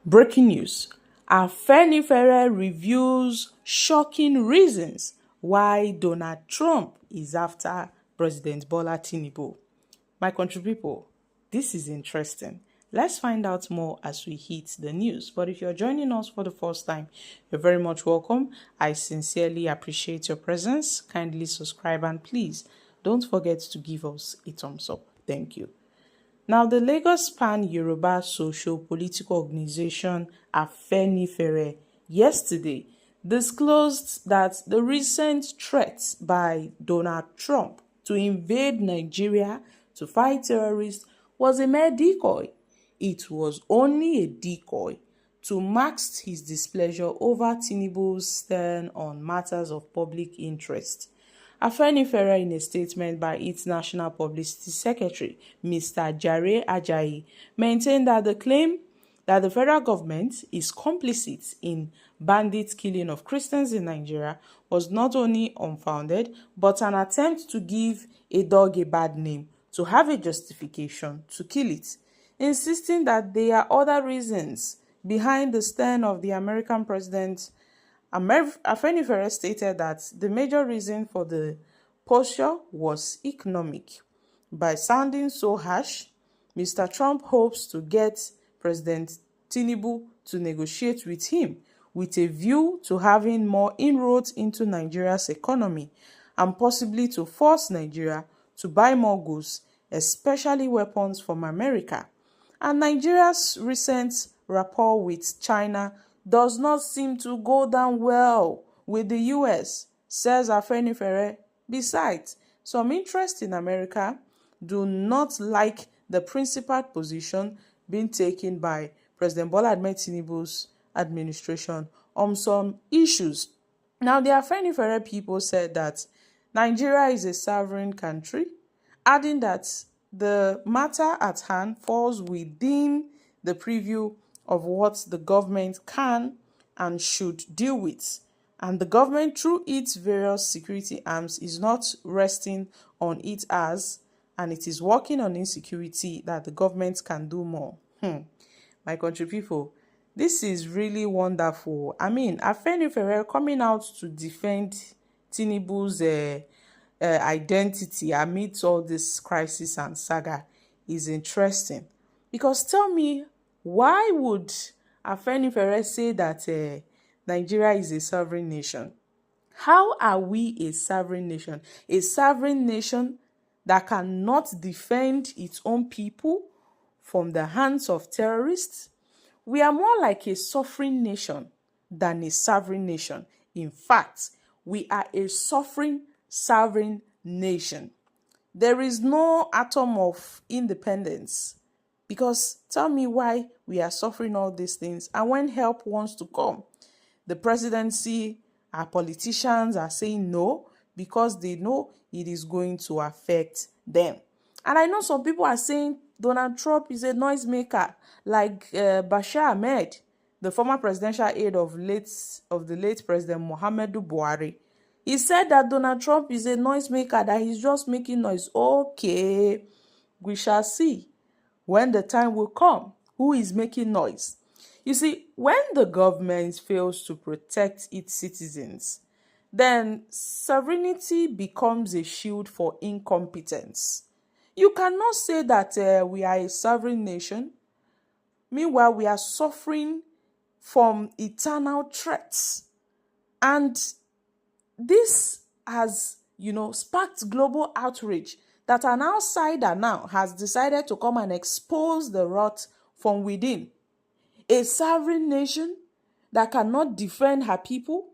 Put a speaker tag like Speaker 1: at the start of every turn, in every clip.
Speaker 1: Breaking news. Afenifere reveals shocking reasons why Donald Trump is after President Bola Tinubu. My country people, this is interesting. Let's find out more as we hit the news. But if you're joining us for the first time, you're very much welcome. I sincerely appreciate your presence. Kindly subscribe and please don't forget to give us a thumbs up. Thank you. Now, the Lagos Pan-Yoruba Socio-Political Organization Afenifere yesterday disclosed that the recent threat by Donald Trump to invade Nigeria to fight terrorists was a mere decoy. It was only a decoy to mask his displeasure over Tinubu's stand on matters of public interest. Afenifere, in a statement by its National Publicity Secretary, Mr. Jare Ajayi, maintained that the claim that the federal government is complicit in bandit killing of Christians in Nigeria was not only unfounded, but an attempt to give a dog a bad name, to have a justification to kill it, insisting that there are other reasons behind the stand of the American president. Afenifere stated that the major reason for the posture was economic. By sounding so harsh, Mr. Trump hopes to get President Tinubu to negotiate with him with a view to having more inroads into Nigeria's economy and possibly to force Nigeria to buy more goods, especially weapons from America. And Nigeria's recent rapport with China does not seem to go down well with the US, says Afenifere. Besides, some interests in America do not like the principled position being taken by President Bola Tinubu's administration on some issues. Now, the Afenifere people said that Nigeria is a sovereign country, adding that the matter at hand falls within the preview of what the government can and should deal with. And the government, through its various security arms, is not resting on it as, and it is working on insecurity that the government can do more. My country people, this is really wonderful. I mean, Afenifere coming out to defend Tinubu's identity amidst all this crisis and saga is interesting. Because tell me, why would Afenifere say that Nigeria is a sovereign nation? How are we a sovereign nation? A sovereign nation that cannot defend its own people from the hands of terrorists? We are more like a suffering nation than a sovereign nation. In fact, we are a suffering sovereign nation. There is no atom of independence. Because tell me why we are suffering all these things, and when help wants to come, the presidency, our politicians are saying no because they know it is going to affect them. And I know some people are saying Donald Trump is a noisemaker, like Bashar Ahmed, the former presidential aide of the late President Muhammadu Buhari. He said that Donald Trump is a noisemaker, that he's just making noise. Okay, we shall see when the time will come who is making noise. You see, when the government fails to protect its citizens, then sovereignty becomes a shield for incompetence. You cannot say that we are a sovereign nation, meanwhile we are suffering from eternal threats. And this has, sparked global outrage that an outsider now has decided to come and expose the rot from within. A sovereign nation that cannot defend her people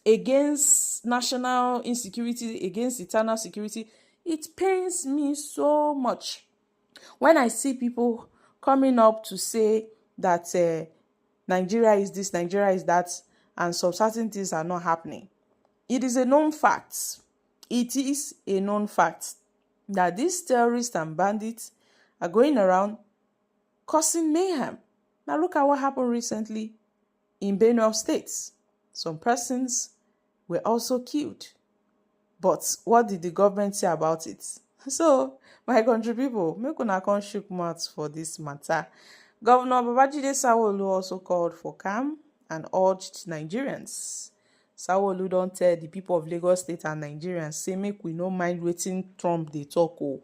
Speaker 1: against national insecurity, against eternal security. It pains me so much when I see people coming up to say that Nigeria is this, Nigeria is that, and some certain things are not happening. It is a known fact. It is a known fact that these terrorists and bandits are going around causing mayhem. Now look at what happened recently in Benue State. Some persons were also killed. But what did the government say about it? So, my country people, make una come shook mouth for this matter. Governor Babajide Sanwo-Olu also called for calm and urged Nigerians. Sanwo-Olu don tell the people of Lagos State and Nigerians say make we no mind wetin Trump dey talk o.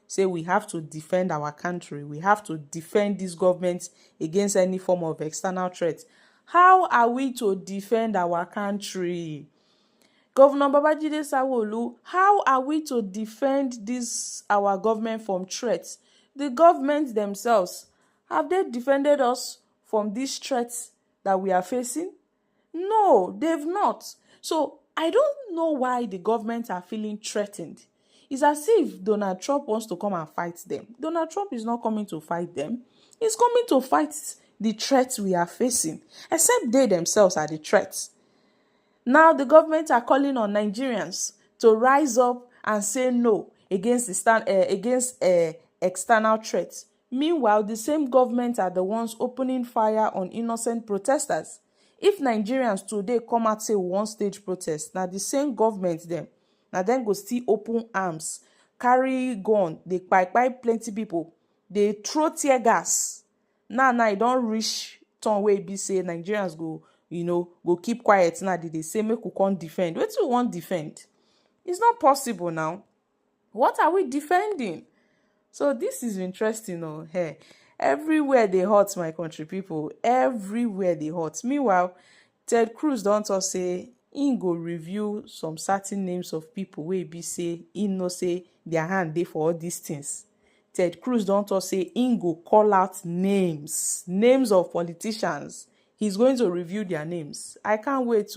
Speaker 1: Say we have to defend our country. We have to defend this government against any form of external threat. How are we to defend our country? Governor Babajide Sanwo-Olu, how are we to defend this our government from threats? The government themselves, have they defended us from these threats that we are facing? No, they've not. So I don't know why the government are feeling threatened. It's as if Donald Trump wants to come and fight them. Donald Trump is not coming to fight them. He's coming to fight the threats we are facing, except they themselves are the threats. Now the government are calling on Nigerians to rise up and say no against external threats. Meanwhile, the same government are the ones opening fire on innocent protesters. If Nigerians today come out say we wan stage protest, na the same government dem, na dem go still open arms, carry gun, dey kpai plenty people, dey throw tear gas. Now e don reach turn wey be say Nigerians go go keep quiet now. They say make we come defend. Wetin we wan defend? It's not possible now. What are we defending? So this is interesting. Hey, everywhere they hot, my country people. Everywhere they hot. Meanwhile, Ted Cruz don talk say he go review some certain names of people wey be say he know say their hand dey for all these things. Ted Cruz don talk say he go call out names of politicians. He's going to review their names. I can't wait.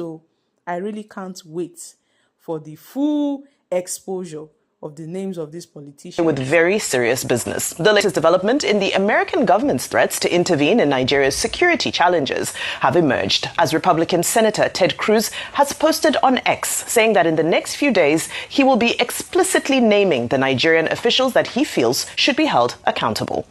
Speaker 1: I really can't wait for the full exposure of the names of these politicians.
Speaker 2: With very serious business. The latest development in the American government's threats to intervene in Nigeria's security challenges have emerged as Republican Senator Ted Cruz has posted on X saying that in the next few days he will be explicitly naming the Nigerian officials that he feels should be held accountable.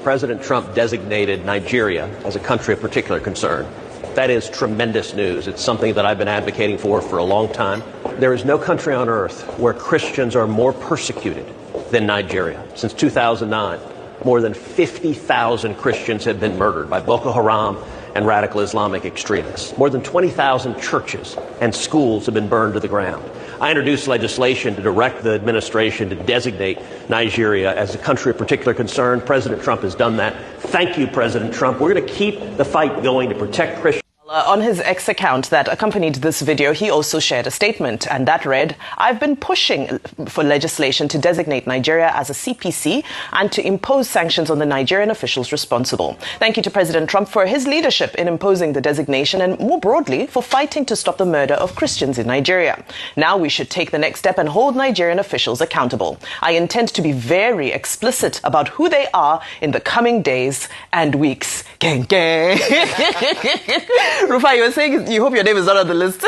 Speaker 3: President Trump designated Nigeria as a country of particular concern. That is tremendous news. It's something that I've been advocating for a long time. There is no country on earth where Christians are more persecuted than Nigeria. Since 2009, more than 50,000 Christians have been murdered by Boko Haram and radical Islamic extremists. More than 20,000 churches and schools have been burned to the ground. I introduced legislation to direct the administration to designate Nigeria as a country of particular concern. President Trump has done that. Thank you, President Trump. We're going to keep the fight going to protect Christians.
Speaker 2: On his X account that accompanied this video, he also shared a statement, and that read, "I've been pushing for legislation to designate Nigeria as a CPC and to impose sanctions on the Nigerian officials responsible. Thank you to President Trump for his leadership in imposing the designation and more broadly for fighting to stop the murder of Christians in Nigeria. Now we should take the next step and hold Nigerian officials accountable. I intend to be very explicit about who they are in the coming days and weeks." Gang, gang. Rufa, you were saying you hope your name is not on the list.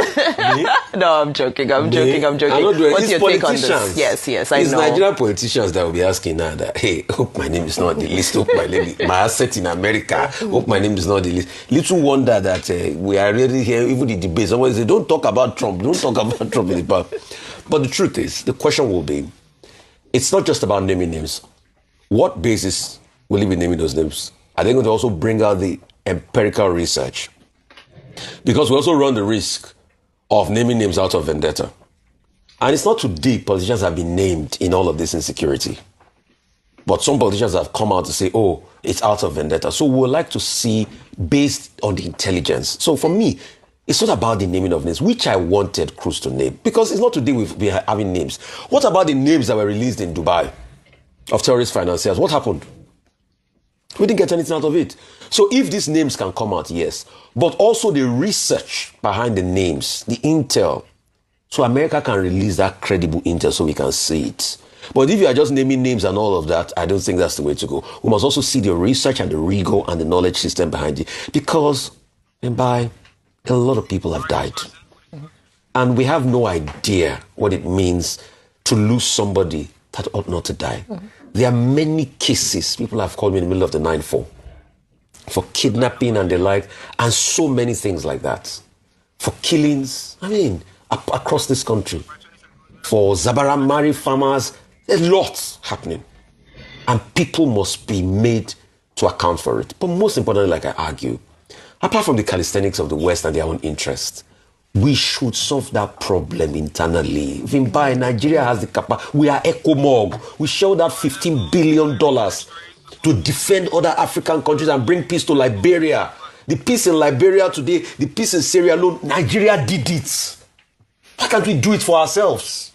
Speaker 2: No, I'm joking. I'm joking.
Speaker 4: I'm not doing
Speaker 2: What's
Speaker 4: it's
Speaker 2: your
Speaker 4: politicians.
Speaker 2: take on this? Yes, I know.
Speaker 4: It's Nigerian politicians that will be asking now that, hey, hope my name is not on the list. Hope my asset in America. Hope my name is not on the list. Little wonder that we are really here, even the debate. Someone say, don't talk about Trump. Don't talk about Trump in the past. But the truth is, the question will be, it's not just about naming names. What basis will he be naming those names? Are they going to also bring out the empirical research? Because we also run the risk of naming names out of vendetta. And it's not today politicians have been named in all of this insecurity. But some politicians have come out to say, oh, it's out of vendetta. So we would like to see based on the intelligence. So for me, it's not about the naming of names, which I wanted Cruz to name. Because it's not today we've been having names. What about the names that were released in Dubai of terrorist financiers? What happened? We didn't get anything out of it. So if these names can come out, yes. But also the research behind the names, the intel. So America can release that credible intel so we can see it. But if you are just naming names and all of that, I don't think that's the way to go. We must also see the research and the rigor and the knowledge system behind it. Because a lot of people have died. And we have no idea what it means to lose somebody that ought not to die. There are many cases people have called me in the middle of the night for kidnapping and the like, and so many things like that. For killings, across this country. For Zabaramari farmers, a lot happening. and people must be made to account for it. But most importantly, like I argue, apart from the calisthenics of the West and their own interests, we should solve that problem internally. Vimba, Nigeria has the capacity. We are ECOMOG. We shelled out $15 billion to defend other African countries and bring peace to Liberia. The peace in Liberia today, the peace in Sierra Leone, Nigeria did it. Why can't we do it for ourselves?